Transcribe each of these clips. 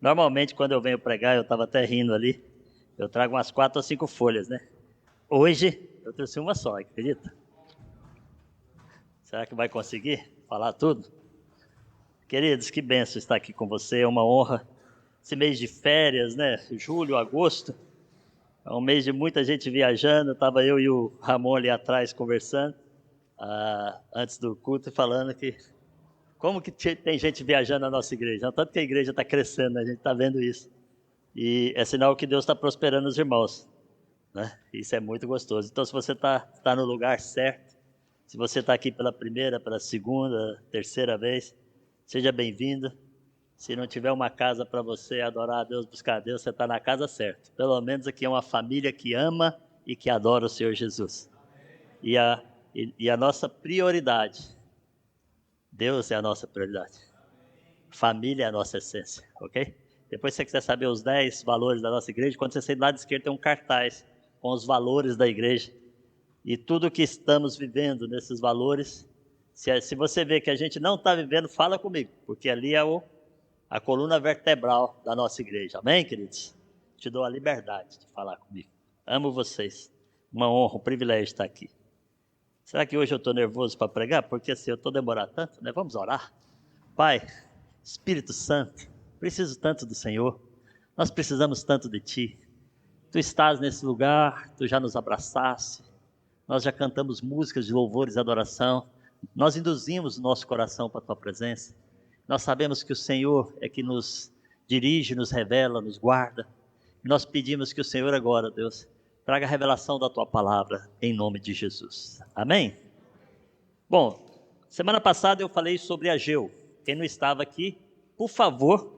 Normalmente, quando eu venho pregar, eu estava até rindo ali, eu trago umas 4 ou 5 folhas, né? Hoje, eu trouxe uma só, acredita? Será que vai conseguir falar tudo? Queridos, que benção estar aqui com você, é uma honra. Esse mês de férias, né? Julho, agosto, é um mês de muita gente viajando. Estava eu e o Ramon ali atrás conversando, antes do culto, falando que como que tem gente viajando na nossa igreja. Tanto que a igreja está crescendo, né? A gente está vendo isso. E é sinal que Deus está prosperando os irmãos, né? Isso é muito gostoso. Então, se você tá no lugar certo, se você está aqui pela primeira, pela segunda, terceira vez, seja bem-vindo. Se não tiver uma casa para você adorar a Deus, buscar a Deus, você está na casa certa. Pelo menos aqui é uma família que ama e que adora o Senhor Jesus. E a nossa prioridade, Deus é a nossa prioridade. Família é a nossa essência, ok? Depois, se você quiser saber os 10 valores da nossa igreja, quando você sair do lado esquerdo tem um cartaz com os valores da igreja. E tudo que estamos vivendo nesses valores, se você vê que a gente não está vivendo, fala comigo, porque ali é a coluna vertebral da nossa igreja. Amém, queridos? Te dou a liberdade de falar comigo. Amo vocês. Uma honra, um privilégio estar aqui. Será que hoje eu estou nervoso para pregar? Porque se eu estou demorando tanto, né? Vamos orar. Pai, Espírito Santo, preciso tanto do Senhor. Nós precisamos tanto de Ti. Tu estás nesse lugar, Tu já nos abraçaste. Nós já cantamos músicas de louvores e adoração. Nós induzimos o nosso coração para a Tua presença. Nós sabemos que o Senhor é que nos dirige, nos revela, nos guarda. E nós pedimos que o Senhor agora, Deus, traga a revelação da Tua palavra, em nome de Jesus. Amém? Bom, semana passada eu falei sobre Ageu. Quem não estava aqui, por favor,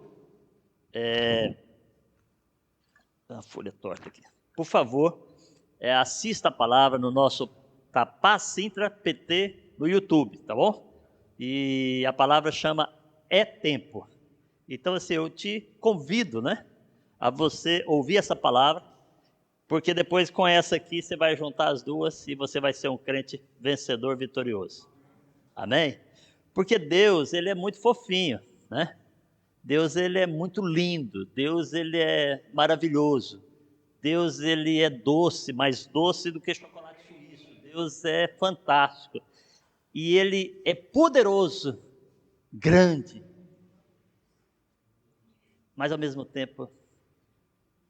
a folha torta aqui. Por favor, assista a palavra no nosso Paz Sintra PT no YouTube, tá bom? E a palavra chama É Tempo. Então, assim, eu te convido, né, a você ouvir essa palavra, porque depois com essa aqui você vai juntar as duas e você vai ser um crente vencedor, vitorioso. Amém? Porque Deus, ele é muito fofinho, né? Deus, ele é muito lindo. Deus, ele é maravilhoso. Deus, ele é doce, mais doce do que chocolate suíço. Deus é fantástico. E ele é poderoso, grande. Mas ao mesmo tempo,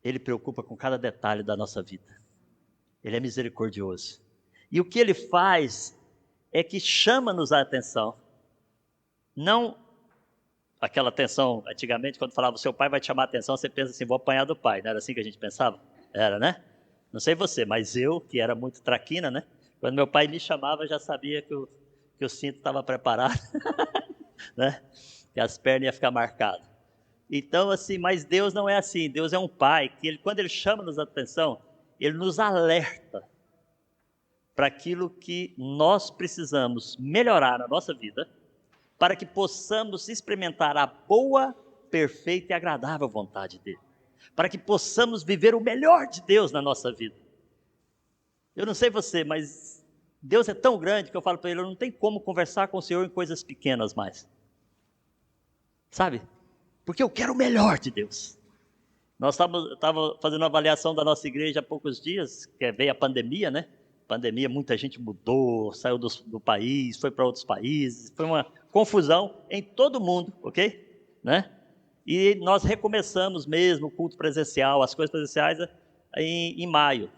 ele preocupa com cada detalhe da nossa vida. Ele é misericordioso. E o que ele faz é que chama-nos a atenção. Não aquela atenção, antigamente, quando falava, seu pai vai te chamar a atenção, você pensa assim, vou apanhar do pai. Não era assim que a gente pensava? Era, né? Não sei você, mas eu, que era muito traquina, né? Quando meu pai me chamava, já sabia que o cinto estava preparado, né? Que as pernas iam ficar marcadas. Então, assim, mas Deus não é assim. Deus é um pai que, quando ele chama-nos a atenção, ele nos alerta para aquilo que nós precisamos melhorar na nossa vida, para que possamos experimentar a boa, perfeita e agradável vontade dele. Para que possamos viver o melhor de Deus na nossa vida. Eu não sei você, mas Deus é tão grande que eu falo para ele, eu não tenho como conversar com o Senhor em coisas pequenas mais. Sabe? Porque eu quero o melhor de Deus. Nós estávamos fazendo uma avaliação da nossa igreja há poucos dias, que veio a pandemia, né? Pandemia, muita gente mudou, saiu do país, foi para outros países, foi uma confusão em todo mundo, ok? Né? E nós recomeçamos mesmo o culto presencial, as coisas presenciais em maio.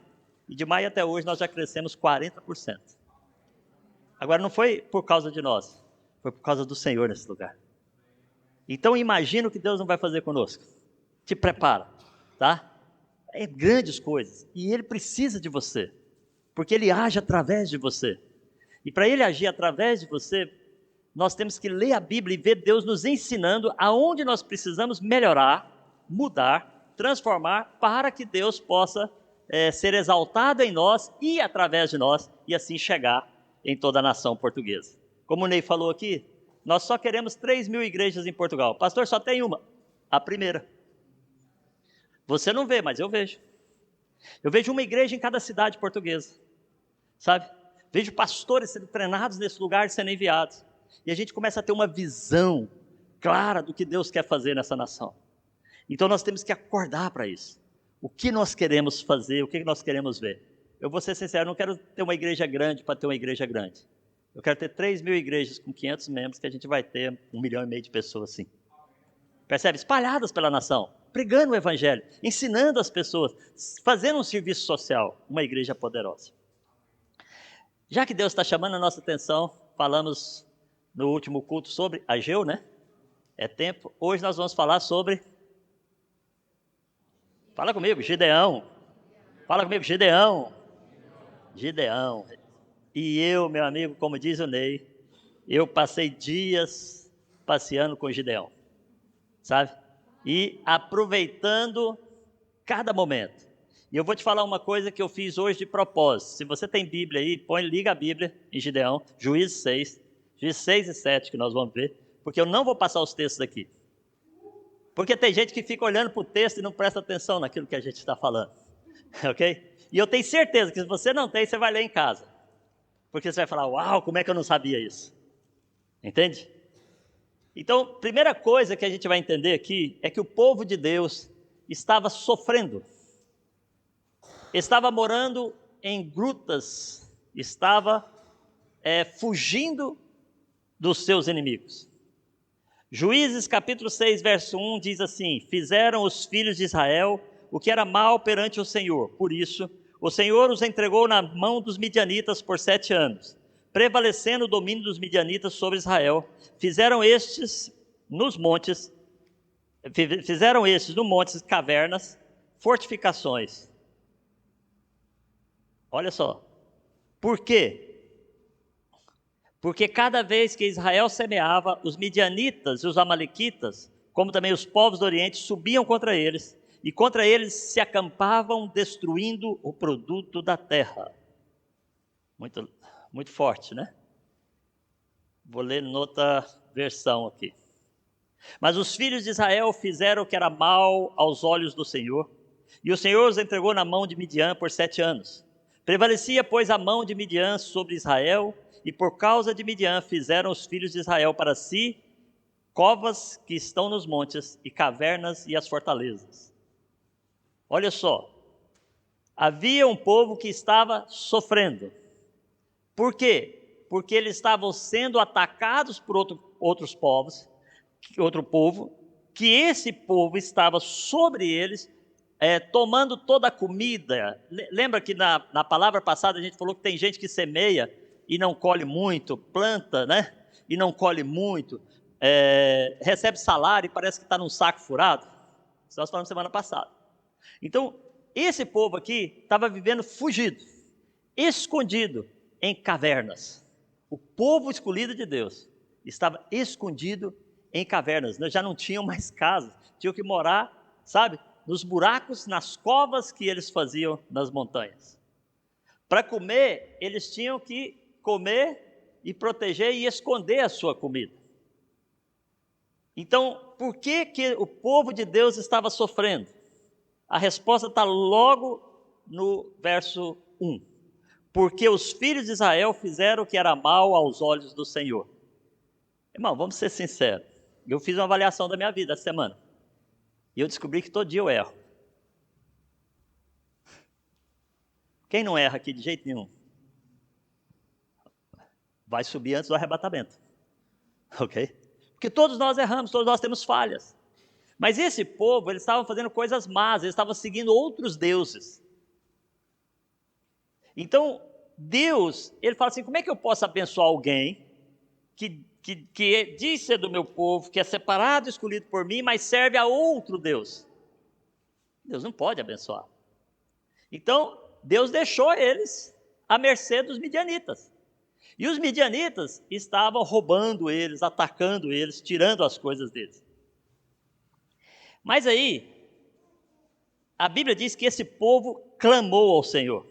E de maio até hoje nós já crescemos 40%. Agora não foi por causa de nós, foi por causa do Senhor nesse lugar. Então imagina o que Deus não vai fazer conosco. Te prepara, tá? É grandes coisas. E Ele precisa de você, porque Ele age através de você. E para Ele agir através de você, nós temos que ler a Bíblia e ver Deus nos ensinando aonde nós precisamos melhorar, mudar, transformar, para que Deus possa ser exaltado em nós e através de nós, e assim chegar em toda a nação portuguesa. Como o Ney falou aqui, nós só queremos 3.000 igrejas em Portugal. Pastor, só tem uma, a primeira. Você não vê, mas eu vejo. Eu vejo uma igreja em cada cidade portuguesa, sabe? Vejo pastores sendo treinados nesse lugar, sendo enviados. E a gente começa a ter uma visão clara do que Deus quer fazer nessa nação. Então nós temos que acordar para isso. O que nós queremos fazer, o que nós queremos ver? Eu vou ser sincero, eu não quero ter uma igreja grande para ter uma igreja grande. Eu quero ter 3.000 igrejas com 500 membros, que a gente vai ter 1,5 milhão de pessoas assim. Percebe? Espalhadas pela nação, pregando o evangelho, ensinando as pessoas, fazendo um serviço social, uma igreja poderosa. Já que Deus está chamando a nossa atenção, falamos no último culto sobre Ageu, né? É tempo. Hoje nós vamos falar sobre... Fala comigo, Gideão. Fala comigo, Gideão. Gideão. E eu, meu amigo, como diz o Ney, eu passei dias passeando com Gideão, sabe? E aproveitando cada momento. E eu vou te falar uma coisa que eu fiz hoje de propósito. Se você tem Bíblia aí, liga a Bíblia em Gideão, Juízes 6 e 7, que nós vamos ver, porque eu não vou passar os textos aqui. Porque tem gente que fica olhando para o texto e não presta atenção naquilo que a gente está falando, ok? E eu tenho certeza que se você não tem, você vai ler em casa. Porque você vai falar, uau, como é que eu não sabia isso? Entende? Então, primeira coisa que a gente vai entender aqui é que o povo de Deus estava sofrendo. Estava morando em grutas, estava fugindo dos seus inimigos. Juízes capítulo 6, verso 1 diz assim: fizeram os filhos de Israel o que era mal perante o Senhor. Por isso, o Senhor os entregou na mão dos midianitas por 7 anos. Prevalecendo o domínio dos midianitas sobre Israel, fizeram estes nos montes cavernas, fortificações. Olha só. Por quê? Porque cada vez que Israel semeava, os midianitas e os amalequitas, como também os povos do Oriente, subiam contra eles, e contra eles se acampavam, destruindo o produto da terra. Muito, muito forte, né? Vou ler noutra versão aqui. Mas os filhos de Israel fizeram o que era mal aos olhos do Senhor, e o Senhor os entregou na mão de Midian por 7 anos. Prevalecia, pois, a mão de Midian sobre Israel, e por causa de Midian fizeram os filhos de Israel para si covas que estão nos montes, e cavernas e as fortalezas. Olha só, havia um povo que estava sofrendo. Por quê? Porque eles estavam sendo atacados por outro povo, que esse povo estava sobre eles, tomando toda a comida. Lembra que na palavra passada a gente falou que tem gente que semeia e não colhe muito, planta, né? E não colhe muito, recebe salário e parece que está num saco furado. Isso nós falamos semana passada. Então, esse povo aqui estava vivendo fugido, escondido em cavernas. O povo escolhido de Deus estava escondido em cavernas. Já não tinham mais casas, tinham que morar, sabe, nos buracos, nas covas que eles faziam nas montanhas. Para comer, eles tinham que comer e proteger e esconder a sua comida. Então, por que o povo de Deus estava sofrendo? A resposta está logo no verso 1. Porque os filhos de Israel fizeram o que era mal aos olhos do Senhor. Irmão, vamos ser sinceros. Eu fiz uma avaliação da minha vida essa semana. E eu descobri que todo dia eu erro. Quem não erra aqui de jeito nenhum? Vai subir antes do arrebatamento. Ok? Porque todos nós erramos, todos nós temos falhas. Mas esse povo, eles estavam fazendo coisas más, eles estavam seguindo outros deuses. Então, Deus, ele fala assim, como é que eu posso abençoar alguém que diz ser do meu povo, que é separado, escolhido por mim, mas serve a outro Deus? Deus não pode abençoar. Então, Deus deixou eles à mercê dos midianitas. E os midianitas estavam roubando eles, atacando eles, tirando as coisas deles. Mas aí, a Bíblia diz que esse povo clamou ao Senhor.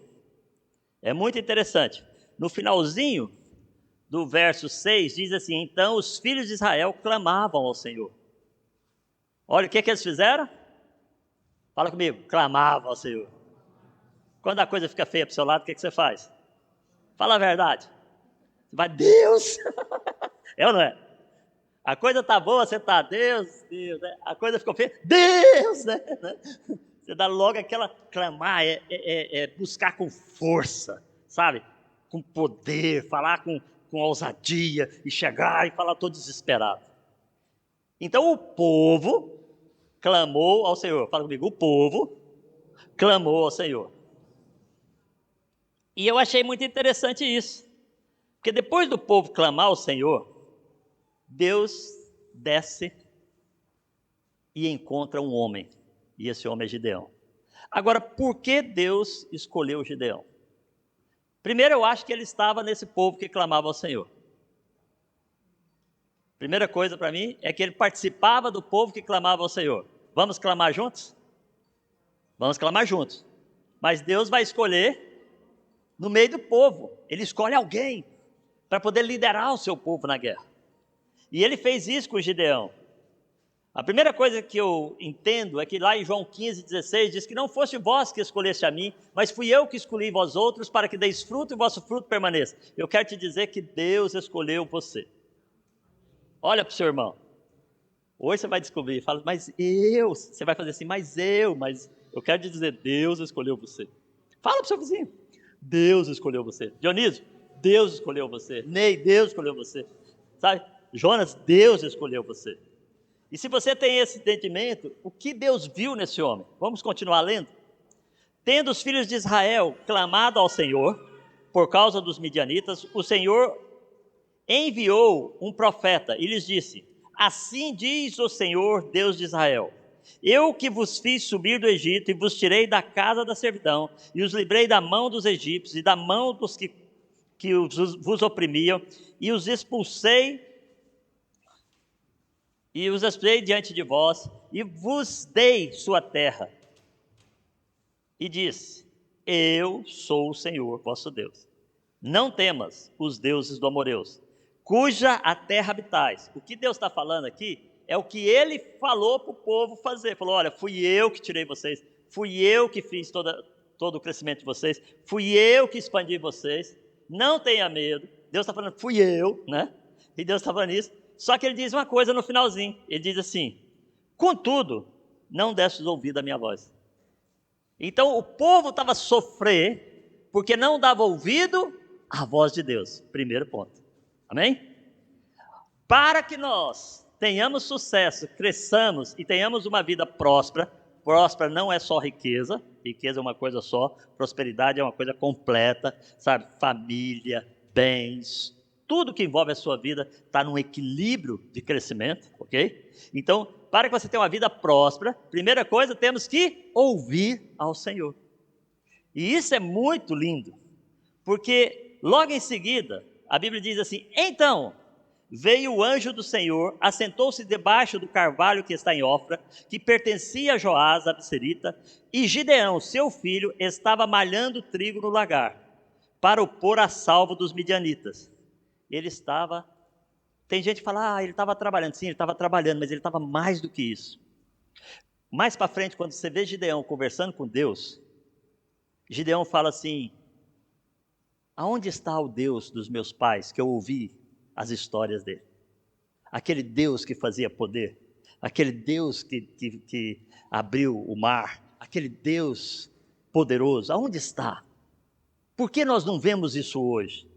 É muito interessante. No finalzinho do verso 6, diz assim, então os filhos de Israel clamavam ao Senhor. Olha, o que eles fizeram? Fala comigo, clamavam ao Senhor. Quando a coisa fica feia para o seu lado, o que você faz? Fala a verdade. Você vai, Deus! É ou não é? A coisa tá boa, você tá, Deus, Deus, né? A coisa ficou feia, Deus, né? Você dá logo aquela clamar, é buscar com força, sabe? Com poder, falar com ousadia e chegar e falar todo desesperado. Então o povo clamou ao Senhor. Fala comigo, o povo clamou ao Senhor. E eu achei muito interessante isso. Porque depois do povo clamar ao Senhor, Deus desce e encontra um homem. E esse homem é Gideão. Agora, por que Deus escolheu Gideão? Primeiro, eu acho que ele estava nesse povo que clamava ao Senhor. Primeira coisa para mim é que ele participava do povo que clamava ao Senhor. Vamos clamar juntos? Vamos clamar juntos. Mas Deus vai escolher no meio do povo. Ele escolhe alguém para poder liderar o seu povo na guerra. E ele fez isso com Gideão. A primeira coisa que eu entendo é que lá em João 15,16 diz que não fosse vós que escolheste a mim, mas fui eu que escolhi vós outros para que deis fruto e vosso fruto permaneça. Eu quero te dizer que Deus escolheu você. Olha para o seu irmão. Hoje você vai descobrir, fala, mas eu, você vai fazer assim, mas eu quero te dizer, Deus escolheu você. Fala para o seu vizinho, Deus escolheu você. Dionísio, Deus escolheu você. Ney, Deus escolheu você. Sabe? Jonas, Deus escolheu você. E se você tem esse entendimento, o que Deus viu nesse homem? Vamos continuar lendo? Tendo os filhos de Israel clamado ao Senhor, por causa dos midianitas, o Senhor enviou um profeta e lhes disse: assim diz o Senhor, Deus de Israel: eu que vos fiz subir do Egito e vos tirei da casa da servidão e os livrei da mão dos egípcios e da mão dos que vos oprimiam e os expulsei diante de vós, e vos dei sua terra. E disse: eu sou o Senhor vosso Deus. Não temas os deuses do Amoreus, cuja a terra habitais. O que Deus está falando aqui é o que ele falou para o povo fazer. Falou: olha, fui eu que tirei vocês, fui eu que fiz todo o crescimento de vocês, fui eu que expandi vocês, não tenha medo. Deus está falando, fui eu, né? E Deus está falando isso. Só que ele diz uma coisa no finalzinho, ele diz assim: contudo, não destes ouvido à minha voz. Então o povo estava a sofrer, porque não dava ouvido à voz de Deus. Primeiro ponto, amém? Para que nós tenhamos sucesso, cresçamos e tenhamos uma vida próspera, próspera não é só riqueza, riqueza é uma coisa só, prosperidade é uma coisa completa, sabe? Família, bens, tudo que envolve a sua vida está num equilíbrio de crescimento, ok? Então, para que você tenha uma vida próspera, primeira coisa, temos que ouvir ao Senhor. E isso é muito lindo, porque logo em seguida, a Bíblia diz assim: então veio o anjo do Senhor, assentou-se debaixo do carvalho que está em Ofra, que pertencia a Joás, a Abserita, e Gideão, seu filho, estava malhando trigo no lagar, para o pôr a salvo dos midianitas. Ele estava, tem gente que fala, ele estava trabalhando. Sim, ele estava trabalhando, mas ele estava mais do que isso. Mais para frente, quando você vê Gideão conversando com Deus, Gideão fala assim: aonde está o Deus dos meus pais, que eu ouvi as histórias dele? Aquele Deus que fazia poder, aquele Deus que abriu o mar, aquele Deus poderoso, aonde está? Por que nós não vemos isso hoje?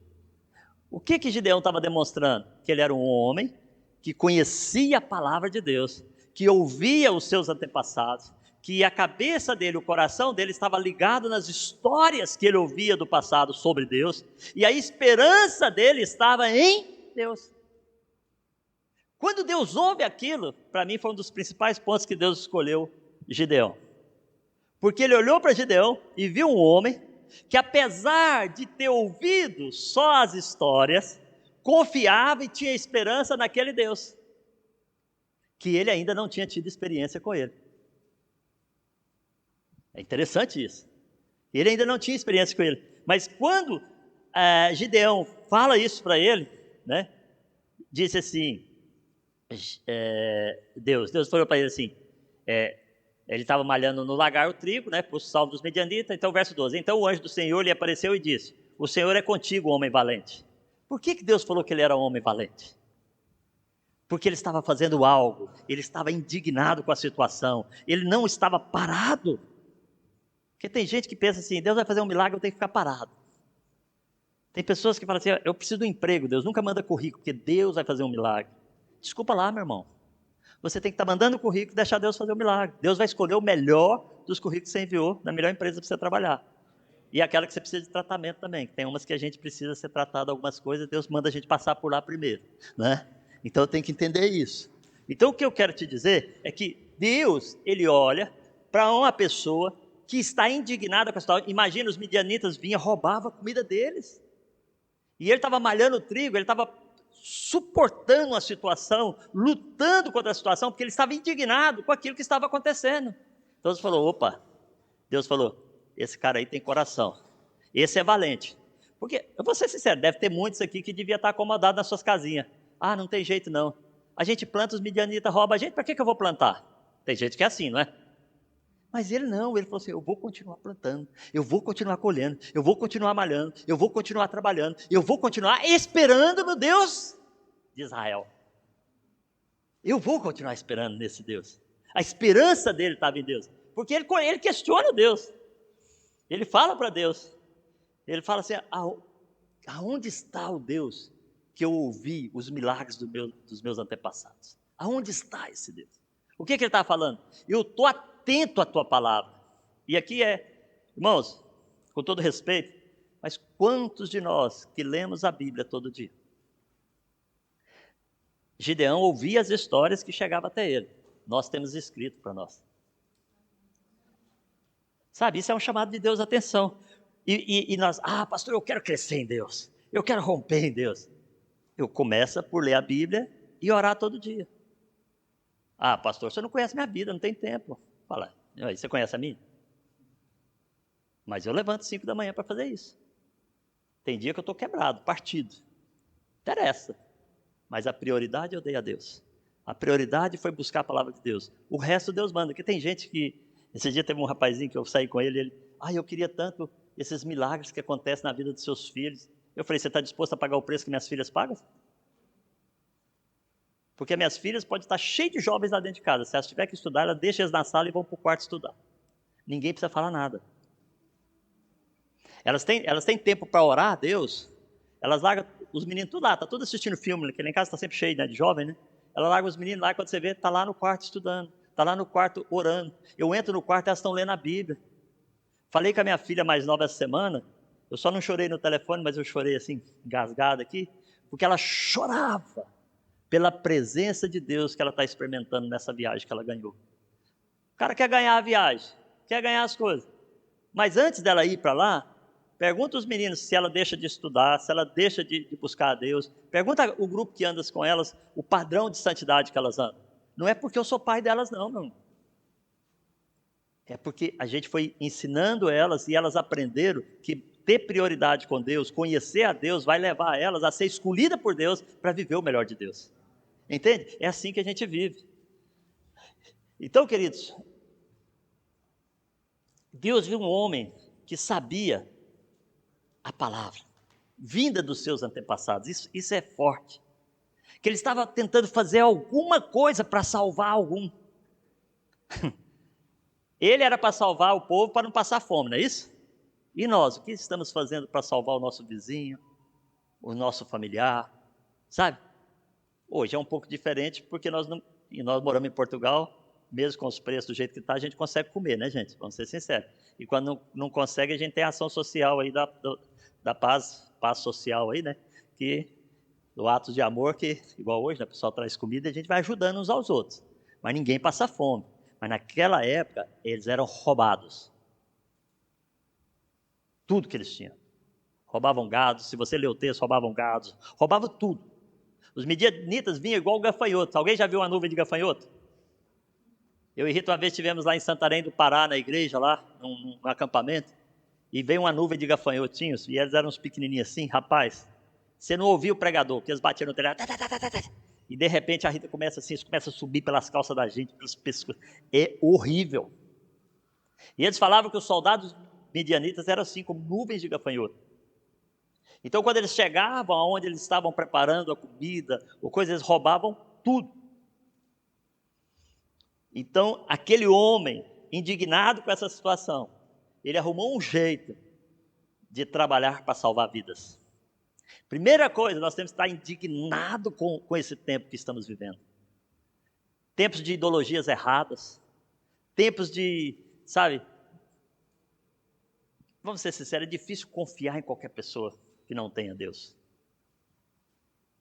O que Gideão estava demonstrando? Que ele era um homem que conhecia a palavra de Deus, que ouvia os seus antepassados, que a cabeça dele, o coração dele estava ligado nas histórias que ele ouvia do passado sobre Deus, e a esperança dele estava em Deus. Quando Deus ouve aquilo, para mim foi um dos principais pontos que Deus escolheu Gideão. Porque ele olhou para Gideão e viu um homem que, apesar de ter ouvido só as histórias, confiava e tinha esperança naquele Deus, que ele ainda não tinha tido experiência com ele. É interessante isso. Ele ainda não tinha experiência com ele. Mas quando Gideão fala isso para ele, né, disse assim, Deus falou para ele assim, ele estava malhando no lagar o trigo, né, para o salvo dos medianitas. Então, verso 12. Então o anjo do Senhor lhe apareceu e disse: o Senhor é contigo, homem valente. Por que Deus falou que ele era um homem valente? Porque ele estava fazendo algo, ele estava indignado com a situação, ele não estava parado. Porque tem gente que pensa assim, Deus vai fazer um milagre, eu tenho que ficar parado. Tem pessoas que falam assim, eu preciso de um emprego, Deus nunca manda currículo, porque Deus vai fazer um milagre. Desculpa lá, meu irmão. Você tem que estar mandando currículo e deixar Deus fazer o milagre. Deus vai escolher o melhor dos currículos que você enviou, na melhor empresa para você trabalhar. E aquela que você precisa de tratamento também, que tem umas que a gente precisa ser tratado algumas coisas, Deus manda a gente passar por lá primeiro, né? Então tem que entender isso. Então o que eu quero te dizer é que Deus, ele olha para uma pessoa que está indignada com a situação. Imagina, os midianitas vinham, roubavam a comida deles. E ele estava malhando o trigo, ele estava suportando a situação, lutando contra a situação, porque ele estava indignado com aquilo que estava acontecendo. Então Deus falou, Deus falou, esse cara aí tem coração, esse é valente. Porque, eu vou ser sincero, deve ter muitos aqui que devia estar acomodado nas suas casinhas. Ah, não tem jeito não. A gente planta, os midianitas roubam a gente, para que eu vou plantar? Tem gente que é assim, não é? Mas ele não, ele falou assim, eu vou continuar plantando, eu vou continuar colhendo, eu vou continuar malhando, eu vou continuar trabalhando, eu vou continuar esperando no Deus de Israel. Eu vou continuar esperando nesse Deus. A esperança dele estava em Deus, porque ele questiona Deus. Ele fala para Deus, ele fala assim, aonde está o Deus que eu ouvi os milagres dos meus antepassados? Aonde está esse Deus? O que ele está falando? Eu estou atento à tua palavra. E aqui irmãos, com todo respeito, mas quantos de nós que lemos a Bíblia todo dia? Gideão ouvia as histórias que chegavam até ele. Nós temos escrito para nós. Sabe, isso é um chamado de Deus, atenção. E nós, pastor, eu quero crescer em Deus. Eu quero romper em Deus. Eu começo por ler a Bíblia e orar todo dia. Pastor, você não conhece minha vida, não tem tempo. Fala, você conhece a minha? Mas eu levanto 5 da manhã para fazer isso. Tem dia que eu estou quebrado, partido. Interessa. Mas a prioridade eu dei a Deus. A prioridade foi buscar a palavra de Deus. O resto Deus manda. Porque tem gente que... Esse dia teve um rapazinho que eu saí com ele. Eu queria tanto esses milagres que acontecem na vida dos seus filhos. Eu falei, você está disposto a pagar o preço que minhas filhas pagam? Porque minhas filhas podem estar cheias de jovens lá dentro de casa. Se elas tiverem que estudar, elas deixam eles na sala e vão para o quarto estudar. Ninguém precisa falar nada. Elas têm tempo para orar a Deus. Elas largam os meninos tudo lá, está tudo assistindo filme, que lá em casa está sempre cheio, né, de jovem, né? Ela larga os meninos lá e quando você vê, está lá no quarto estudando, está lá no quarto orando. Eu entro no quarto e elas estão lendo a Bíblia. Falei com a minha filha mais nova essa semana, eu só não chorei no telefone, mas eu chorei assim, engasgado aqui, porque ela chorava pela presença de Deus que ela está experimentando nessa viagem que ela ganhou. O cara quer ganhar a viagem, quer ganhar as coisas, mas antes dela ir para lá, pergunta os meninos se ela deixa de estudar, se ela deixa de buscar a Deus. Pergunta o grupo que anda com elas, o padrão de santidade que elas andam. Não é porque eu sou pai delas não, não. É porque a gente foi ensinando elas e elas aprenderam que ter prioridade com Deus, conhecer a Deus, vai levar elas a ser escolhida por Deus para viver o melhor de Deus. Entende? É assim que a gente vive. Então, queridos, Deus viu um homem que sabia a palavra, vinda dos seus antepassados, isso é forte, que ele estava tentando fazer alguma coisa para salvar algum. Ele era para salvar o povo para não passar fome, não é isso? E nós, o que estamos fazendo para salvar o nosso vizinho, o nosso familiar, sabe? Hoje é um pouco diferente porque nós moramos em Portugal, mesmo com os preços do jeito que está, a gente consegue comer, né, gente? Vamos ser sinceros. E quando não consegue, a gente tem a ação social aí da paz social aí, né? Que do ato de amor que, igual hoje, né, o pessoal traz comida e a gente vai ajudando uns aos outros. Mas ninguém passa fome. Mas naquela época, eles eram roubados. Tudo que eles tinham. Roubavam gado, se você ler o texto, roubavam gado, roubavam tudo. Os midianitas vinham igual gafanhotos. Alguém já viu uma nuvem de gafanhoto? Eu e Rita uma vez estivemos lá em Santarém do Pará, na igreja lá, num acampamento, e veio uma nuvem de gafanhotinhos, e eles eram uns pequenininhos assim, rapaz, você não ouvia o pregador, porque eles batiam no telhado, e de repente a Rita começa assim, isso começa a subir pelas calças da gente, pelos pescoços, é horrível. E eles falavam que os soldados midianitas eram assim, como nuvens de gafanhoto. Então quando eles chegavam aonde eles estavam preparando a comida, ou coisa, eles roubavam tudo. Então, aquele homem, indignado com essa situação, ele arrumou um jeito de trabalhar para salvar vidas. Primeira coisa, nós temos que estar indignados com esse tempo que estamos vivendo. Tempos de ideologias erradas, tempos de, sabe, vamos ser sinceros, é difícil confiar em qualquer pessoa que não tenha Deus.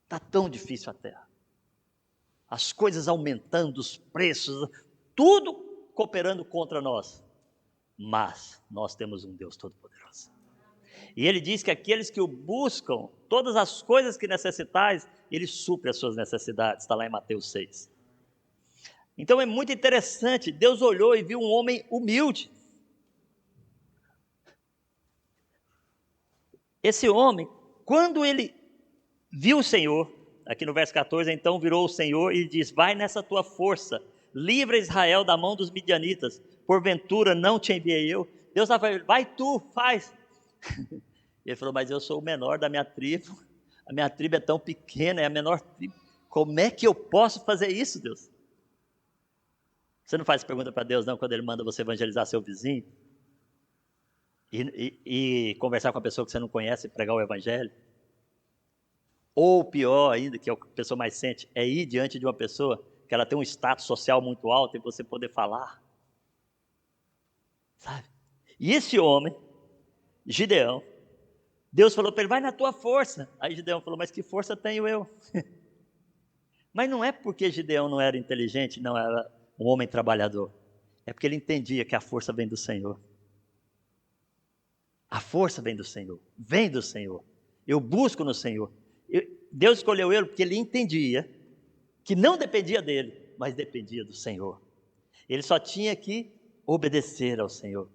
Está tão difícil a terra. As coisas aumentando, os preços, tudo cooperando contra nós. Mas nós temos um Deus Todo-Poderoso. E Ele diz que aqueles que o buscam, todas as coisas que necessitais, Ele supre as suas necessidades. Está lá em Mateus 6. Então é muito interessante, Deus olhou e viu um homem humilde. Esse homem, quando ele viu o Senhor, aqui no verso 14, então virou o Senhor e diz: vai nessa tua força, livra Israel da mão dos midianitas, porventura não te enviei eu? Deus estava falando: vai tu, faz. Ele falou: mas eu sou o menor da minha tribo, a minha tribo é tão pequena, é a menor tribo, como é que eu posso fazer isso, Deus? Você não faz pergunta para Deus não, quando Ele manda você evangelizar seu vizinho? E conversar com a pessoa que você não conhece e pregar o evangelho? Ou pior ainda, que é o que a pessoa mais sente, é ir diante de uma pessoa que ela tem um status social muito alto e você poder falar. Sabe? E esse homem, Gideão, Deus falou para ele: vai na tua força. Aí Gideão falou: mas que força tenho eu? Mas não é porque Gideão não era inteligente, não era um homem trabalhador. É porque ele entendia que a força vem do Senhor. A força vem do Senhor, vem do Senhor. Eu busco no Senhor. Deus escolheu ele porque ele entendia que não dependia dele, mas dependia do Senhor. Ele só tinha que obedecer ao Senhor.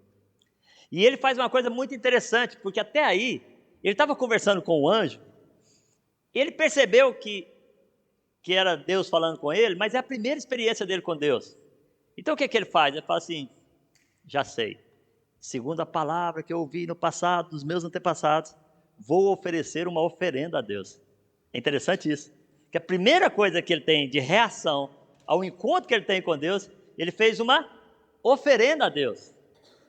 E ele faz uma coisa muito interessante, porque até aí, ele estava conversando com o anjo, ele percebeu que era Deus falando com ele, mas é a primeira experiência dele com Deus. Então o que ele faz? Ele fala assim: já sei, segundo a palavra que eu ouvi no passado, dos meus antepassados, vou oferecer uma oferenda a Deus. É interessante isso, que a primeira coisa que ele tem de reação ao encontro que ele tem com Deus, ele fez uma oferenda a Deus.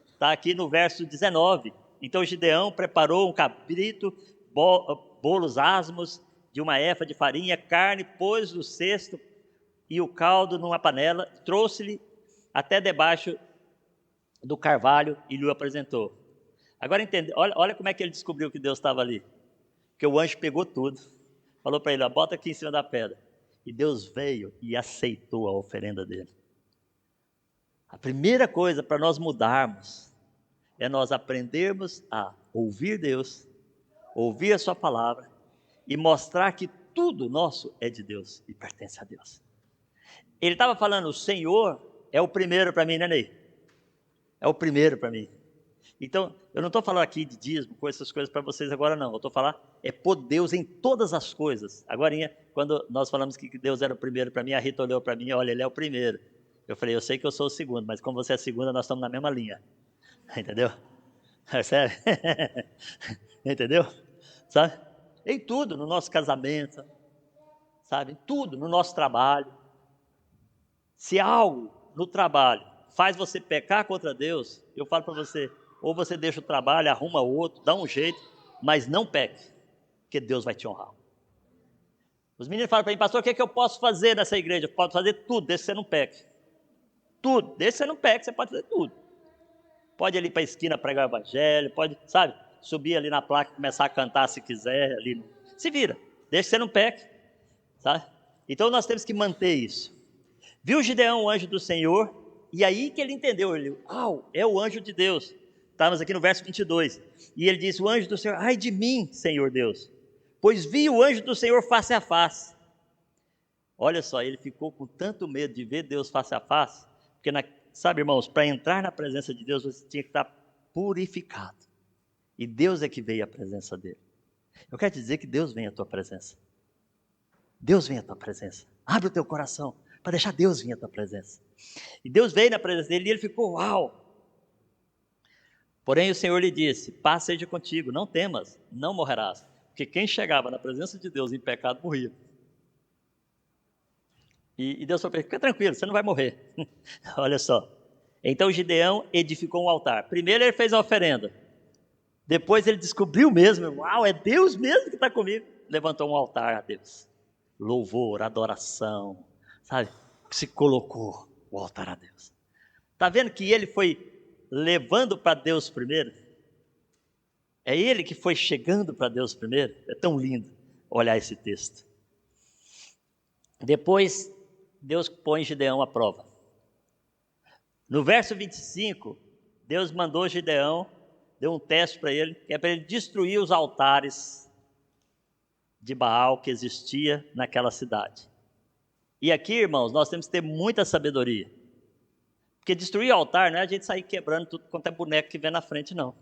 Está aqui no verso 19. Então Gideão preparou um cabrito, bolos asmos de uma efa de farinha, carne, pôs no cesto e o caldo numa panela, trouxe-lhe até debaixo do carvalho e lhe apresentou. Agora entende, olha como é que ele descobriu que Deus estava ali. Porque o anjo pegou tudo, falou para ele: bota aqui em cima da pedra. E Deus veio e aceitou a oferenda dele. A primeira coisa para nós mudarmos é nós aprendermos a ouvir Deus, ouvir a sua palavra e mostrar que tudo nosso é de Deus e pertence a Deus. Ele estava falando: o Senhor é o primeiro para mim, né, Ney? É o primeiro para mim. Então, eu não estou falando aqui de dízimo, com essas coisas para vocês agora não. Eu estou falando, é pôr Deus em todas as coisas. Agorinha, quando nós falamos que Deus era o primeiro para mim, a Rita olhou para mim e: olha, Ele é o primeiro. Eu falei: eu sei que eu sou o segundo, mas como você é a segunda, nós estamos na mesma linha. Entendeu? É sério? Entendeu? Sabe? Em tudo, no nosso casamento, sabe? Em tudo, no nosso trabalho. Se algo no trabalho faz você pecar contra Deus, eu falo para você: ou você deixa o trabalho, arruma outro, dá um jeito, mas não peque, porque Deus vai te honrar. Os meninos falam para mim: pastor, o que é que eu posso fazer nessa igreja? Eu posso fazer tudo, desde que você não peque. Tudo, desde que você não peque, você pode fazer tudo. Pode ir ali para a esquina pregar o evangelho, pode, sabe, subir ali na placa e começar a cantar se quiser, ali. Se vira, desde que você não peque, sabe? Então nós temos que manter isso. Viu Gideão, o anjo do Senhor, e aí que ele entendeu, ele: é o anjo de Deus. Estamos aqui no verso 22, e ele disse: o anjo do Senhor, ai de mim, Senhor Deus, pois vi o anjo do Senhor face a face. Olha só, ele ficou com tanto medo de ver Deus face a face, porque, sabe, irmãos, para entrar na presença de Deus, você tinha que estar purificado, e Deus é que veio à presença dele. Eu quero te dizer que Deus vem à tua presença. Deus vem à tua presença. Abre o teu coração para deixar Deus vir à tua presença. E Deus veio na presença dele e ele ficou: Porém o Senhor lhe disse: paz seja contigo, não temas, não morrerás. Porque quem chegava na presença de Deus em pecado morria. E Deus falou para ele, fica tranquilo, você não vai morrer. Olha só. Então Gideão edificou um altar. Primeiro ele fez a oferenda. Depois ele descobriu mesmo, uau, é Deus mesmo que está comigo. Levantou um altar a Deus. Louvor, adoração, sabe? Se colocou o altar a Deus. Está vendo que ele foi levando para Deus primeiro? É ele que foi chegando para Deus primeiro? É tão lindo olhar esse texto. Depois, Deus põe Gideão à prova. No verso 25, Deus mandou Gideão, deu um teste para ele, que é para ele destruir os altares de Baal que existia naquela cidade. E aqui, irmãos, nós temos que ter muita sabedoria. Porque destruir o altar não é a gente sair quebrando tudo quanto é boneco que vem na frente, não.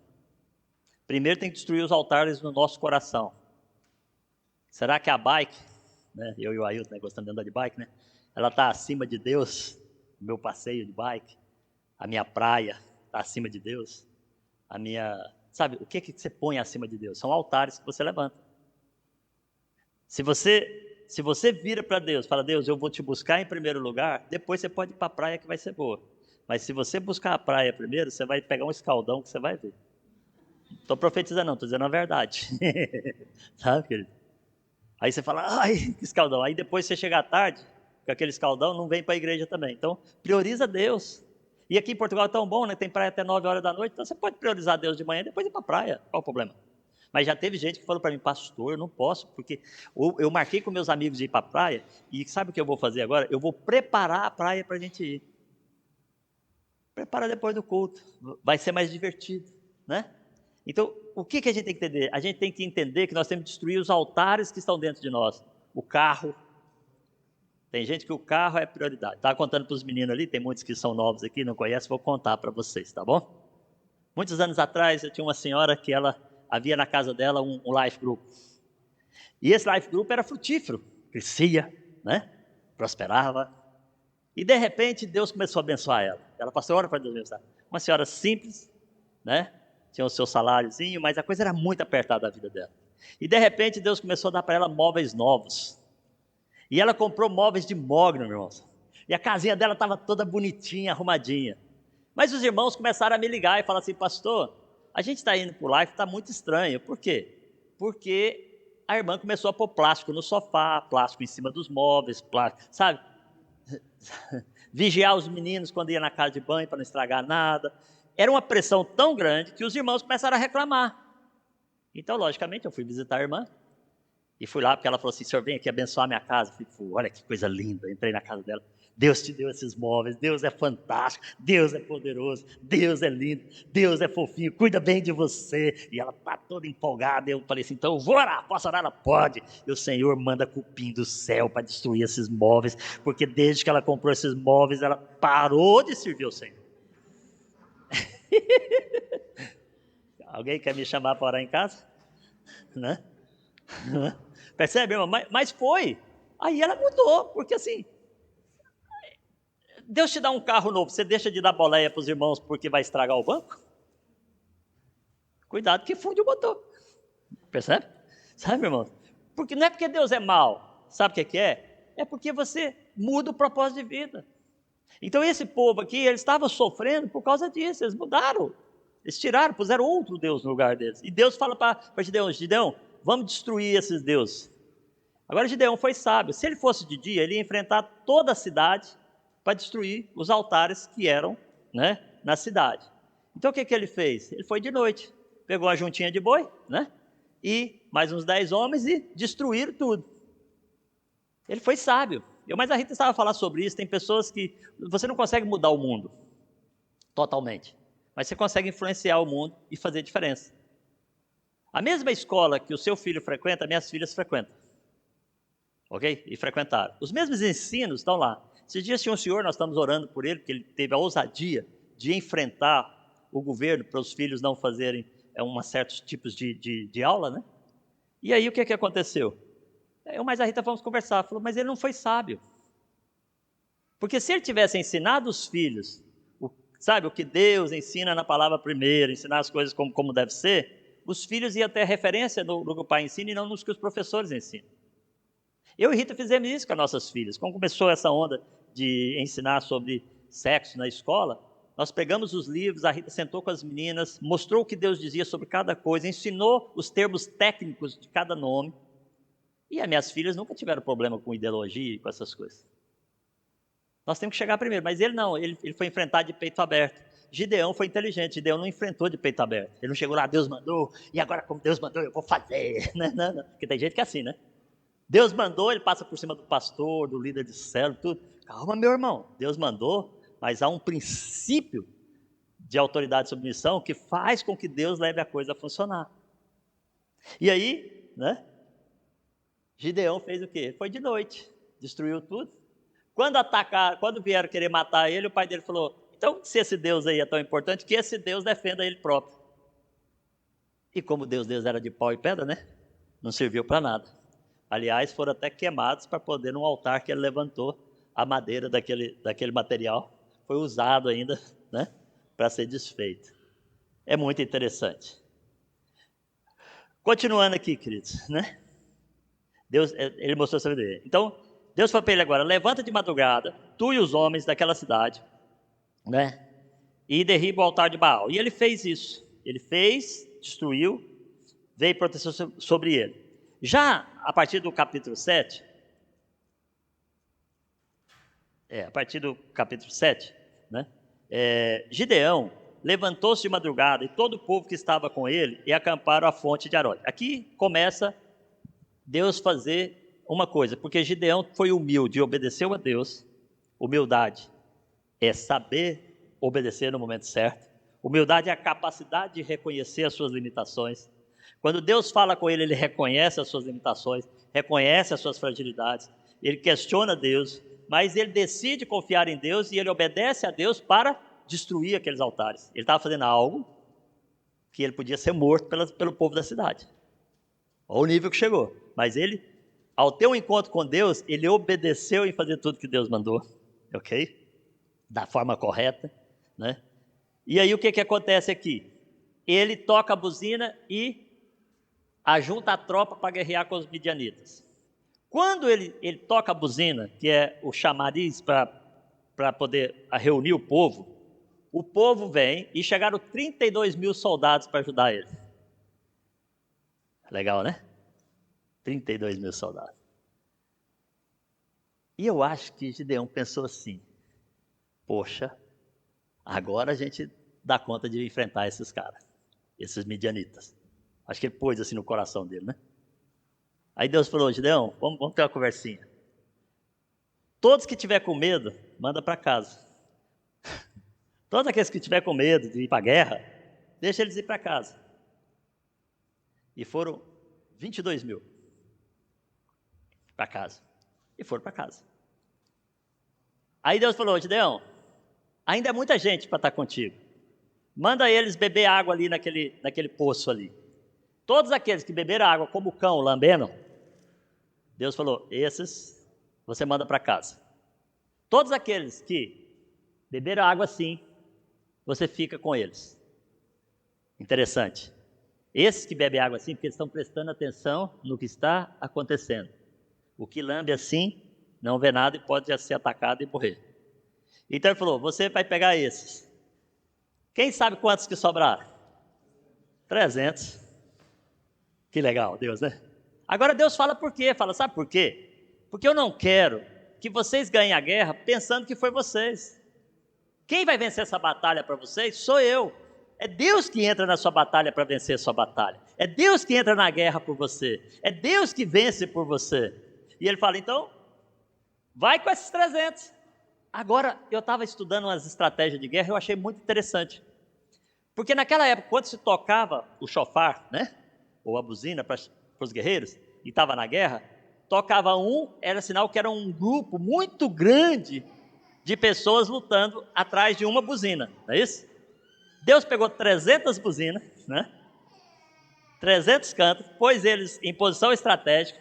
Primeiro tem que destruir os altares no nosso coração. Será que a bike, né, eu e o Ailton, né, gostamos de andar de bike, né? Ela está acima de Deus? O meu passeio de bike, a minha praia está acima de Deus? A minha... Sabe, o que você põe acima de Deus? São altares que você levanta. Se você vira para Deus, fala, Deus, eu vou te buscar em primeiro lugar, depois você pode ir para a praia que vai ser boa. Mas se você buscar a praia primeiro, você vai pegar um escaldão que você vai ver. Estou profetizando não, estou dizendo a verdade. Sabe, querido? Aí você fala, ai, que escaldão. Aí depois você chega à tarde, com aquele escaldão, não vem para a igreja também. Então, prioriza Deus. E aqui em Portugal é tão bom, né? Tem praia até 9 horas da noite, então você pode priorizar Deus de manhã e depois ir para a praia. Qual o problema? Mas já teve gente que falou para mim, pastor, eu não posso, porque eu marquei com meus amigos de ir para a praia, e sabe o que eu vou fazer agora? Eu vou preparar a praia para a gente ir. Prepara depois do culto, vai ser mais divertido, né? Então, o que a gente tem que entender? A gente tem que entender que nós temos que destruir os altares que estão dentro de nós. O carro. Tem gente que o carro é prioridade. Estava contando para os meninos ali, tem muitos que são novos aqui, não conhecem, vou contar para vocês, tá bom? Muitos anos atrás, eu tinha uma senhora que ela havia na casa dela um life group. E esse life group era frutífero, crescia, né? Prosperava. E de repente, Deus começou a abençoar ela. Ela passou hora para Deus abençoar. Uma senhora simples, né? Tinha o seu saláriozinho, mas a coisa era muito apertada a vida dela. E de repente Deus começou a dar para ela móveis novos. E ela comprou móveis de mogno, irmãos. E a casinha dela estava toda bonitinha, arrumadinha. Mas os irmãos começaram a me ligar e falar assim, pastor, a gente está indo para o live, está muito estranho. Por quê? Porque a irmã começou a pôr plástico no sofá, plástico em cima dos móveis, plástico, sabe? Vigiar os meninos quando ia na casa de banho para não estragar nada. Era uma pressão tão grande que os irmãos começaram a reclamar. Então, logicamente, eu fui visitar a irmã. E fui lá porque ela falou assim, senhor, vem aqui abençoar a minha casa. Eu falei, olha que coisa linda. Entrei na casa dela. Deus te deu esses móveis. Deus é fantástico. Deus é poderoso. Deus é lindo. Deus é fofinho. Cuida bem de você. E ela está toda empolgada. Eu falei assim, então eu vou orar. Posso orar? Ela pode. E o Senhor manda cupim do céu para destruir esses móveis. Porque desde que ela comprou esses móveis, ela parou de servir ao Senhor. Alguém quer me chamar para orar em casa? Né? Percebe, irmão? Mas foi. Aí ela mudou, porque assim, Deus te dá um carro novo, você deixa de dar boleia para os irmãos porque vai estragar o banco? Cuidado que funde o motor. Percebe? Sabe, irmão? Porque não é porque Deus é mau. Sabe o que é? É porque você muda o propósito de vida. Então esse povo aqui, eles estavam sofrendo por causa disso, eles mudaram. Eles tiraram, puseram outro Deus no lugar deles. E Deus fala para Gideão, Gideão, vamos destruir esses deuses. Agora Gideão foi sábio. Se ele fosse de dia, ele ia enfrentar toda a cidade para destruir os altares que eram, né, na cidade. Então o que ele fez? Ele foi de noite, pegou a juntinha de boi, né, e mais uns 10 homens e destruíram tudo. Ele foi sábio. Mas a Rita estava falando sobre isso. Tem pessoas que você não consegue mudar o mundo totalmente, mas você consegue influenciar o mundo e fazer diferença. A mesma escola que o seu filho frequenta, minhas filhas frequentam. Ok? E frequentaram. Os mesmos ensinos estão lá. Esses dias tinha um senhor, nós estamos orando por ele, porque ele teve a ousadia de enfrentar o governo para os filhos não fazerem certos tipos de aula, né? E aí o que aconteceu? Eu mais a Rita fomos conversar, falou, mas ele não foi sábio. Porque se ele tivesse ensinado os filhos, sabe, o que Deus ensina na palavra primeiro, ensinar as coisas como deve ser, os filhos iam ter referência no que o pai ensina e não nos que os professores ensinam. Eu e Rita fizemos isso com as nossas filhas. Quando começou essa onda de ensinar sobre sexo na escola, nós pegamos os livros, a Rita sentou com as meninas, mostrou o que Deus dizia sobre cada coisa, ensinou os termos técnicos de cada nome. E as minhas filhas nunca tiveram problema com ideologia e com essas coisas. Nós temos que chegar primeiro, mas ele não, ele foi enfrentar de peito aberto. Gideão foi inteligente, Gideão não enfrentou de peito aberto. Ele não chegou lá, Deus mandou, e agora como Deus mandou eu vou fazer. Não. Porque tem gente que é assim, né? Deus mandou, ele passa por cima do pastor, do líder de célula, tudo. Calma, meu irmão, Deus mandou, mas há um princípio de autoridade e submissão que faz com que Deus leve a coisa a funcionar. E aí, né? Gideão fez o quê? Foi de noite, destruiu tudo. Quando vieram querer matar ele, o pai dele falou, então se esse Deus aí é tão importante, que esse Deus defenda ele próprio. E como Deus era de pau e pedra, né? Não serviu para nada. Aliás, foram até queimados para poder, num altar que ele levantou, a madeira daquele material foi usado ainda, né? Para ser desfeito. É muito interessante. Continuando aqui, queridos, né? Deus, ele mostrou a sabedoria. Então, Deus falou para ele agora, levanta de madrugada, tu e os homens daquela cidade, né? E derriba o altar de Baal. E ele fez isso. Ele fez, destruiu, veio proteção sobre ele. Já a partir do capítulo 7, né? Gideão levantou-se de madrugada e todo o povo que estava com ele e acamparam à fonte de Arode. Aqui começa Deus fazer uma coisa, porque Gideão foi humilde e obedeceu a Deus. Humildade é saber obedecer no momento certo. Humildade é a capacidade de reconhecer as suas limitações. Quando Deus fala com ele, ele reconhece as suas limitações, reconhece as suas fragilidades, ele questiona Deus, mas ele decide confiar em Deus e ele obedece a Deus para destruir aqueles altares. Ele estava fazendo algo que ele podia ser morto pelo povo da cidade. Olha o nível que chegou. Mas ele, ao ter um encontro com Deus, ele obedeceu em fazer tudo que Deus mandou, ok? Da forma correta, né? E aí o que acontece aqui? Ele toca a buzina e ajunta a tropa para guerrear com os midianitas. Quando ele toca a buzina, que é o chamariz para poder reunir o povo vem e chegaram 32 mil soldados para ajudar ele. Legal, né? 32 mil soldados. E eu acho que Gideão pensou assim, poxa, agora a gente dá conta de enfrentar esses caras, esses midianitas. Acho que ele pôs assim no coração dele, né? Aí Deus falou, Gideão, vamos ter uma conversinha. Todos que tiver com medo, manda para casa. Todos aqueles que tiver com medo de ir para a guerra, deixa eles ir para casa. E foram 22 mil para casa. E foram para casa. Aí Deus falou, Gideão, ainda é muita gente para estar contigo. Manda eles beber água ali naquele poço ali. Todos aqueles que beberam água como cão, lambendo, Deus falou, esses você manda para casa. Todos aqueles que beberam água assim, você fica com eles. Interessante. Esses que bebem água assim, porque eles estão prestando atenção no que está acontecendo. O que lambe assim, não vê nada e pode já ser atacado e morrer. Então ele falou, você vai pegar esses. Quem sabe quantos que sobraram? 300. Que legal, Deus, né? Agora Deus fala por quê? Fala, sabe por quê? Porque eu não quero que vocês ganhem a guerra pensando que foi vocês. Quem vai vencer essa batalha para vocês sou eu. É Deus que entra na sua batalha para vencer a sua batalha. É Deus que entra na guerra por você. É Deus que vence por você. E ele fala, então, vai com esses 300. Agora, eu estava estudando umas estratégias de guerra, eu achei muito interessante. Porque naquela época, quando se tocava o chofar, né? Ou a buzina para os guerreiros, e estava na guerra, tocava era sinal que era um grupo muito grande de pessoas lutando atrás de uma buzina, não é isso? Deus pegou 300 buzinas, né? 300 cantos, pôs eles em posição estratégica,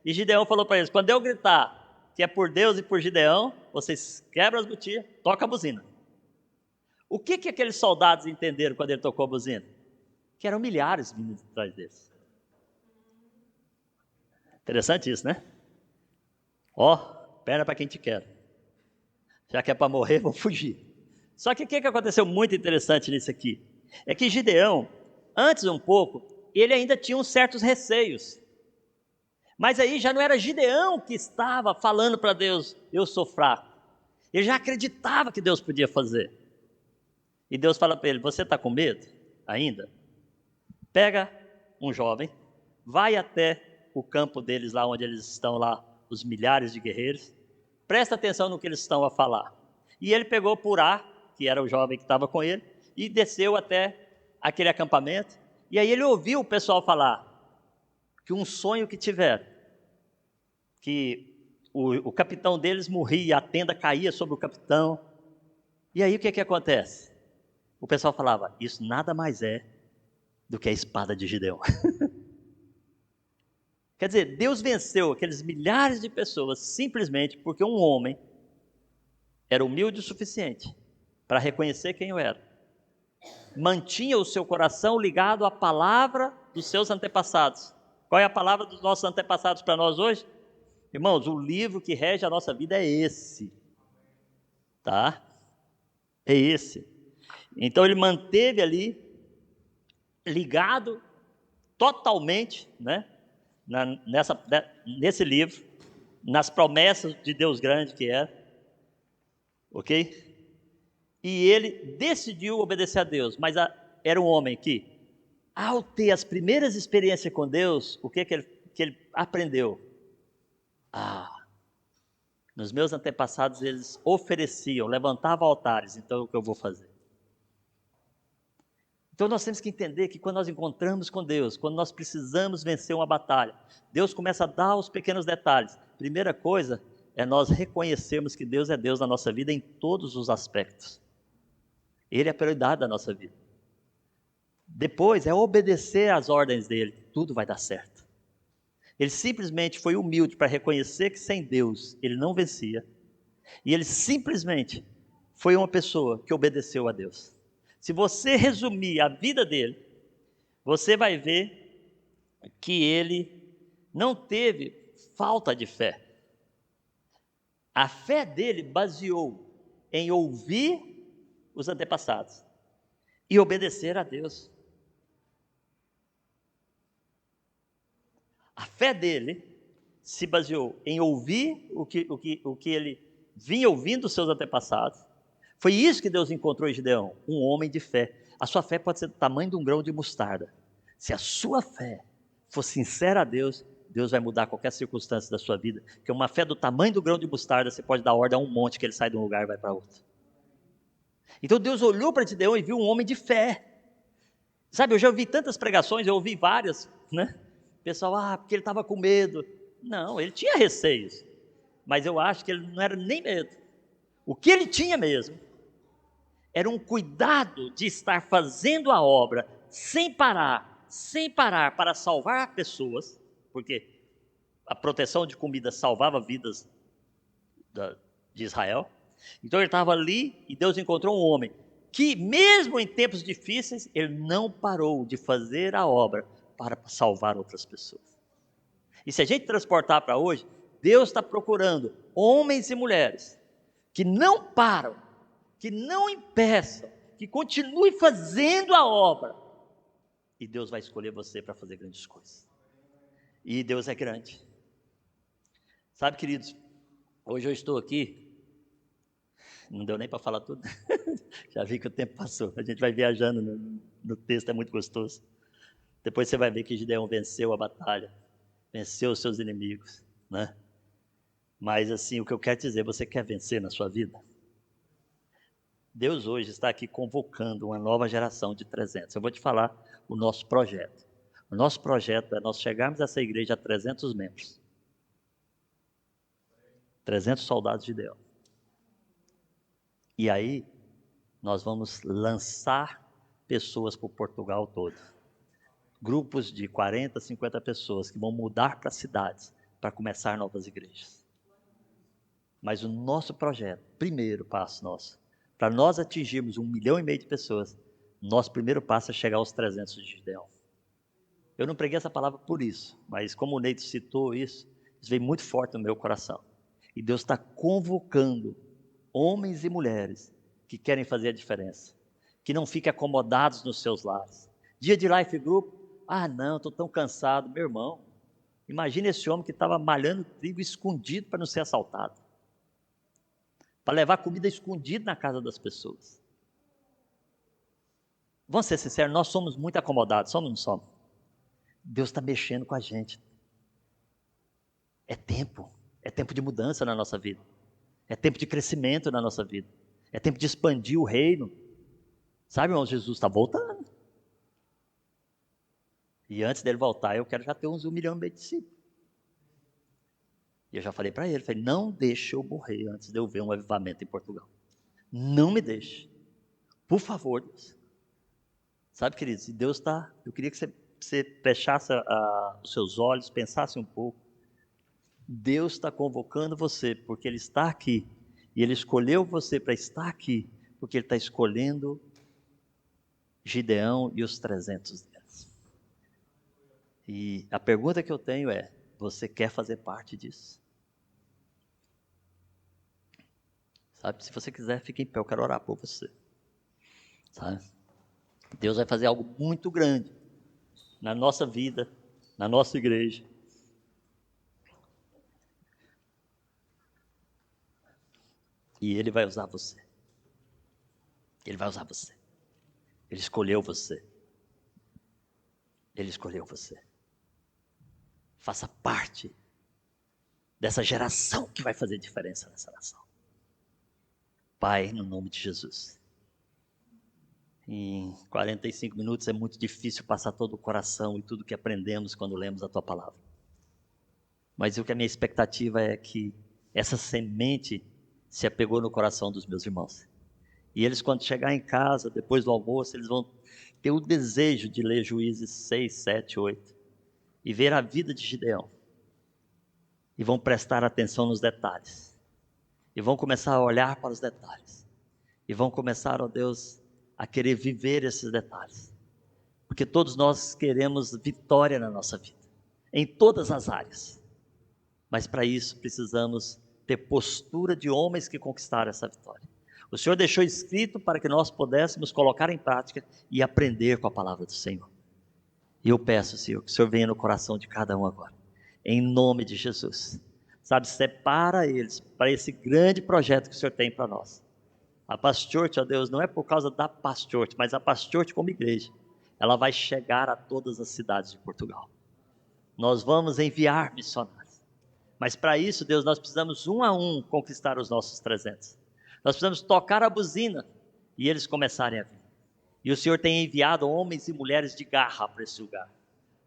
e Gideão falou para eles, quando eu gritar que é por Deus e por Gideão, vocês quebram as botias, toca a buzina. O que aqueles soldados entenderam quando ele tocou a buzina? Que eram milhares vindo atrás deles. Interessante isso, né? Ó, perna para quem te quer. Já que é para morrer, vou fugir. Só que o que aconteceu muito interessante nisso aqui? É que Gideão, antes um pouco, ele ainda tinha uns certos receios. Mas aí já não era Gideão que estava falando para Deus, eu sou fraco. Ele já acreditava que Deus podia fazer. E Deus fala para ele, você está com medo ainda? Pega um jovem, vai até o campo deles lá onde eles estão lá, os milhares de guerreiros. Presta atenção no que eles estão a falar. E ele pegou Purá, que era o jovem que estava com ele, e desceu até aquele acampamento. E aí ele ouviu o pessoal falar que um sonho que tiveram, que o capitão deles morria, a tenda caía sobre o capitão. E aí o que acontece? O pessoal falava, isso nada mais é do que a espada de Gideão. Quer dizer, Deus venceu aqueles milhares de pessoas simplesmente porque um homem era humilde o suficiente para reconhecer quem eu era. Mantinha o seu coração ligado à palavra dos seus antepassados. Qual é a palavra dos nossos antepassados para nós hoje? Irmãos, o livro que rege a nossa vida é esse. Tá? É esse. Então ele manteve ali, ligado totalmente, né? Nesse livro, nas promessas de Deus grande que era, ok? E ele decidiu obedecer a Deus, mas era um homem que, ao ter as primeiras experiências com Deus, o que ele aprendeu? Nos meus antepassados eles ofereciam, levantavam altares, então o que eu vou fazer? Então nós temos que entender que quando nós encontramos com Deus, quando nós precisamos vencer uma batalha, Deus começa a dar os pequenos detalhes. Primeira coisa é nós reconhecermos que Deus é Deus na nossa vida em todos os aspectos. Ele é a prioridade da nossa vida. Depois é obedecer às ordens dele, tudo vai dar certo. Ele simplesmente foi humilde para reconhecer que sem Deus ele não vencia, e ele simplesmente foi uma pessoa que obedeceu a Deus. Se você resumir a vida dele, você vai ver que ele não teve falta de fé. A fé dele baseou em ouvir os antepassados e obedecer a Deus. A fé dele se baseou em ouvir o que ele vinha ouvindo dos seus antepassados. Foi isso que Deus encontrou em Gideão, um homem de fé. A sua fé pode ser do tamanho de um grão de mostarda. Se a sua fé for sincera a Deus, Deus vai mudar qualquer circunstância da sua vida. Porque uma fé do tamanho do grão de mostarda, você pode dar ordem a um monte que ele sai de um lugar e vai para outro. Então Deus olhou para Gideão e viu um homem de fé. Sabe, eu já ouvi tantas pregações, eu ouvi várias, né? Pessoal, porque ele estava com medo. Não, ele tinha receios. Mas eu acho que ele não era nem medo. O que ele tinha mesmo era um cuidado de estar fazendo a obra sem parar para salvar pessoas, porque a proteção de comida salvava vidas de Israel. Então ele estava ali e Deus encontrou um homem que, mesmo em tempos difíceis, ele não parou de fazer a obra para salvar outras pessoas. E se a gente transportar para hoje, Deus está procurando homens e mulheres que não param, que não impeçam, que continuem fazendo a obra. E Deus vai escolher você para fazer grandes coisas. E Deus é grande. Sabe, queridos, hoje eu estou aqui, não deu nem para falar tudo, já vi que o tempo passou, a gente vai viajando no texto, é muito gostoso. Depois você vai ver que Gideão venceu a batalha, venceu os seus inimigos, né? Mas assim, o que eu quero dizer, você quer vencer na sua vida? Deus hoje está aqui convocando uma nova geração de 300. Eu vou te falar o nosso projeto. O nosso projeto é nós chegarmos a essa igreja a 300 membros. 300 soldados de Deus. E aí, nós vamos lançar pessoas para o Portugal todo. Grupos de 40, 50 pessoas que vão mudar para cidades para começar novas igrejas. Mas o nosso projeto, primeiro passo nosso, para nós atingirmos 1,5 milhão de pessoas, nosso primeiro passo é chegar aos 300 de Gideão. Eu não preguei essa palavra por isso, mas como o Neito citou isso veio muito forte no meu coração. E Deus está convocando homens e mulheres que querem fazer a diferença, que não fiquem acomodados nos seus lares. Dia de Life Group, não, estou tão cansado. Meu irmão, imagina esse homem que estava malhando trigo escondido para não ser assaltado, para levar comida escondida na casa das pessoas. Vamos ser sinceros, nós somos muito acomodados, somos ou não somos? Deus está mexendo com a gente. É tempo de mudança na nossa vida. É tempo de crescimento na nossa vida. É tempo de expandir o reino. Sabe, irmão, Jesus está voltando. E antes dele voltar, eu quero já ter uns 1 milhão de discípulos. E eu já falei para ele, não deixe eu morrer antes de eu ver um avivamento em Portugal. Não me deixe. Por favor, Deus. Sabe, queridos, Deus está... Eu queria que você fechasse os seus olhos, pensasse um pouco. Deus está convocando você, porque Ele está aqui. E Ele escolheu você para estar aqui, porque Ele está escolhendo Gideão e os 300 deles. E a pergunta que eu tenho é, você quer fazer parte disso? Sabe, se você quiser, fique em pé, eu quero orar por você. Sabe? Deus vai fazer algo muito grande na nossa vida, na nossa igreja. E Ele vai usar você. Ele vai usar você. Ele escolheu você. Ele escolheu você. Faça parte dessa geração que vai fazer diferença nessa nação. Pai, no nome de Jesus. Em 45 minutos é muito difícil passar todo o coração e tudo que aprendemos quando lemos a Tua palavra. Mas o que a minha expectativa é que essa semente se apegou no coração dos meus irmãos. E eles, quando chegar em casa, depois do almoço, eles vão ter o desejo de ler Juízes 6, 7, 8 e ver a vida de Gideão. E vão prestar atenção nos detalhes. E vão começar a olhar para os detalhes. E vão começar, ó Deus, a querer viver esses detalhes. Porque todos nós queremos vitória na nossa vida, em todas as áreas. Mas para isso precisamos ter postura de homens que conquistaram essa vitória. O Senhor deixou escrito para que nós pudéssemos colocar em prática e aprender com a palavra do Senhor. E eu peço, Senhor, que o Senhor venha no coração de cada um agora, em nome de Jesus. Sabe, separa eles para esse grande projeto que o Senhor tem para nós. A Pastorte, ó Deus, não é por causa da Pastorte, mas a Pastorte como igreja, ela vai chegar a todas as cidades de Portugal. Nós vamos enviar missionários. Mas para isso, Deus, nós precisamos um a um conquistar os nossos 300. Nós precisamos tocar a buzina e eles começarem a vir. E o Senhor tem enviado homens e mulheres de garra para esse lugar.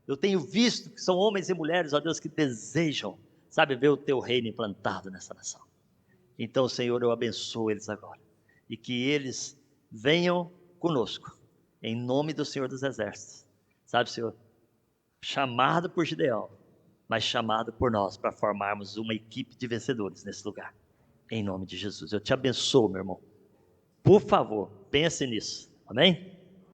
Eu tenho visto que são homens e mulheres, ó Deus, que desejam, sabe, ver o Teu reino implantado nessa nação. Então, Senhor, eu abençoo eles agora. E que eles venham conosco, em nome do Senhor dos Exércitos. Sabe, Senhor, chamado por Gideão, mas chamado por nós para formarmos uma equipe de vencedores nesse lugar. Em nome de Jesus. Eu te abençoo, meu irmão. Por favor, pense nisso. Amém?